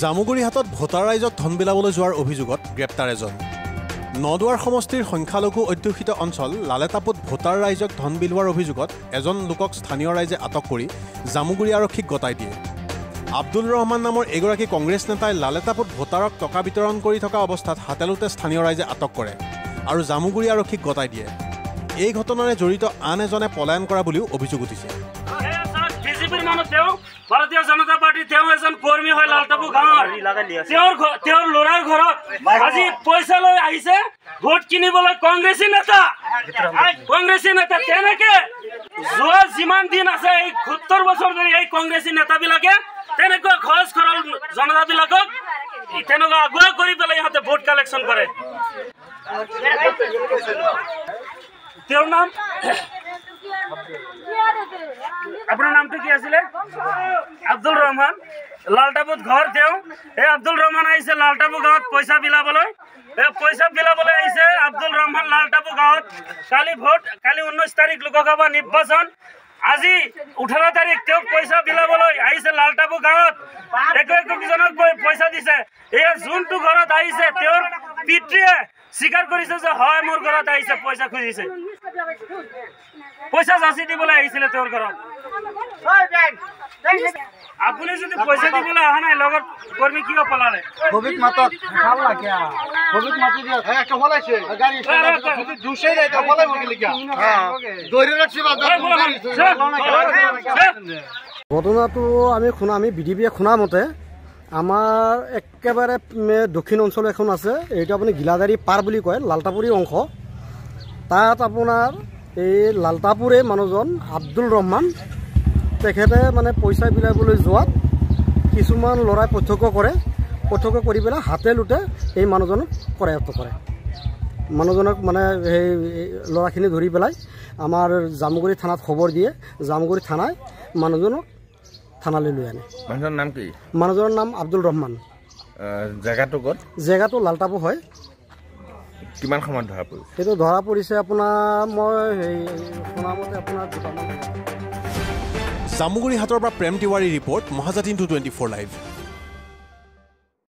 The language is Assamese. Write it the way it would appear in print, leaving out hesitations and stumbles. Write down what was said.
জামুগুৰি হাতত ভোটাৰ ৰাইজক ধন বিলাবলৈ যোৱাৰ অভিযোগত গ্ৰেপ্তাৰ এজন। নদুৱাৰ সমষ্টিৰ সংখ্যালঘু অধ্যুষিত অঞ্চল লালেতাপুত ভোটাৰ ৰাইজক ধন বিলোৱাৰ অভিযোগত এজন লোকক স্থানীয় ৰাইজে আটক কৰি জামুগুৰি আৰক্ষীক গতাই দিয়ে। আব্দুল ৰহমান নামৰ এগৰাকী কংগ্ৰেছ নেতাই লালেতাপুত ভোটাৰক টকা বিতৰণ কৰি থকা অৱস্থাত হাতেলোতে স্থানীয় ৰাইজে আটক কৰে আৰু জামুগুৰি আৰক্ষীক গতাই দিয়ে। এই ঘটনাৰে জড়িত আন এজনে পলায়ন কৰা বুলিও অভিযোগ উঠিছে। ভাৰতীয় জনতা পাৰ্টি এজন কৰ্মী হয় লালটাপু গাঁৱৰ তেওঁৰ ল'ৰাৰ ঘৰত আজি পইচা লৈ আহিছে ভোট কিনিবলৈ কংগ্ৰেছী নেতা তেনেকে যোৱা যিমান দিন আছে এই ৭০ বছৰ ধৰি এই কংগ্ৰেছী নেতাবিলাকে তেনেকুৱা খৰচ কৰল জনতাবিলাকক তেনেকুৱা আগুৱা কৰি পেলাই ইহঁতে ভোট কালেকশ্যন কৰে। তেওঁৰ নাম আপোনাৰ নামটো কি আছিলে? আব্দুল ৰহমান। লালটাপুত ঘৰ তেওঁ। এই আব্দুল ৰহমান আহিছে লালটাপু গাঁৱত পইচা বিলাবলৈ আহিছে আব্দুল ৰহমান লালটাপু গাঁৱত। কালি 19 তাৰিখ লোকসভা নিৰ্বাচন, আজি 18 তাৰিখ তেওঁ পইচা বিলাবলৈ আহিছে লালটাপু গাঁৱত। একজনক পইচা দিছে। এই যোনটো ঘৰত আহিছে তেওঁৰ পিতৃয়ে স্বীকাৰ কৰিছে যে হয় মোৰ ঘৰত আহিছে পইচা খুজিছে, পইচা যাচি দিবলৈ আহিছিলে তেওঁৰ ঘৰত। আপুনি যদি পইচা দিবলৈ অহা নাই লগত কৰ্মী কিয় পলালে? ঘটনাটো আমি বিডিপিয়ে শুনা মতে আমাৰ একেবাৰে দক্ষিণ অঞ্চল এখন আছে, এইটো আপুনি গিলাদাৰী পাৰ বুলি কয়, লালটাপুৰী অংশ। তাত আপোনাৰ এই লালটাপুৰে মানুহজন আব্দুল ৰহমান তেখেতে মানে পইচা বিলাবলৈ যোৱাত কিছুমান ল'ৰাই প্ৰত্যক্ষ কৰি পেলাই হাতে লোটে এই মানুহজনক কৰায়ত্ব কৰে। মানুহজনক মানে সেই ল'ৰাখিনি ধৰি পেলাই আমাৰ জামুগুৰি থানাত খবৰ দিয়ে। জামুগুৰি থানাই মানুহজনক থানালৈ লৈ আনে। মানুহজনৰ নাম কি? মানুহজনৰ নাম আব্দুল ৰহমান। জেগাটো ক'ত? জেগাটো লালটাপু হয়। কিমান সময়ত ধৰা পৰিছে? সেইটো ধৰা পৰিছে আপোনাৰ মই শুনামতে আপোনাৰ দুটামান। জামুগুৰি হাটৰ পৰা প্ৰেম তিৱাৰী ৰিপৰ্ট, মহাজাতি 24 লাইভ।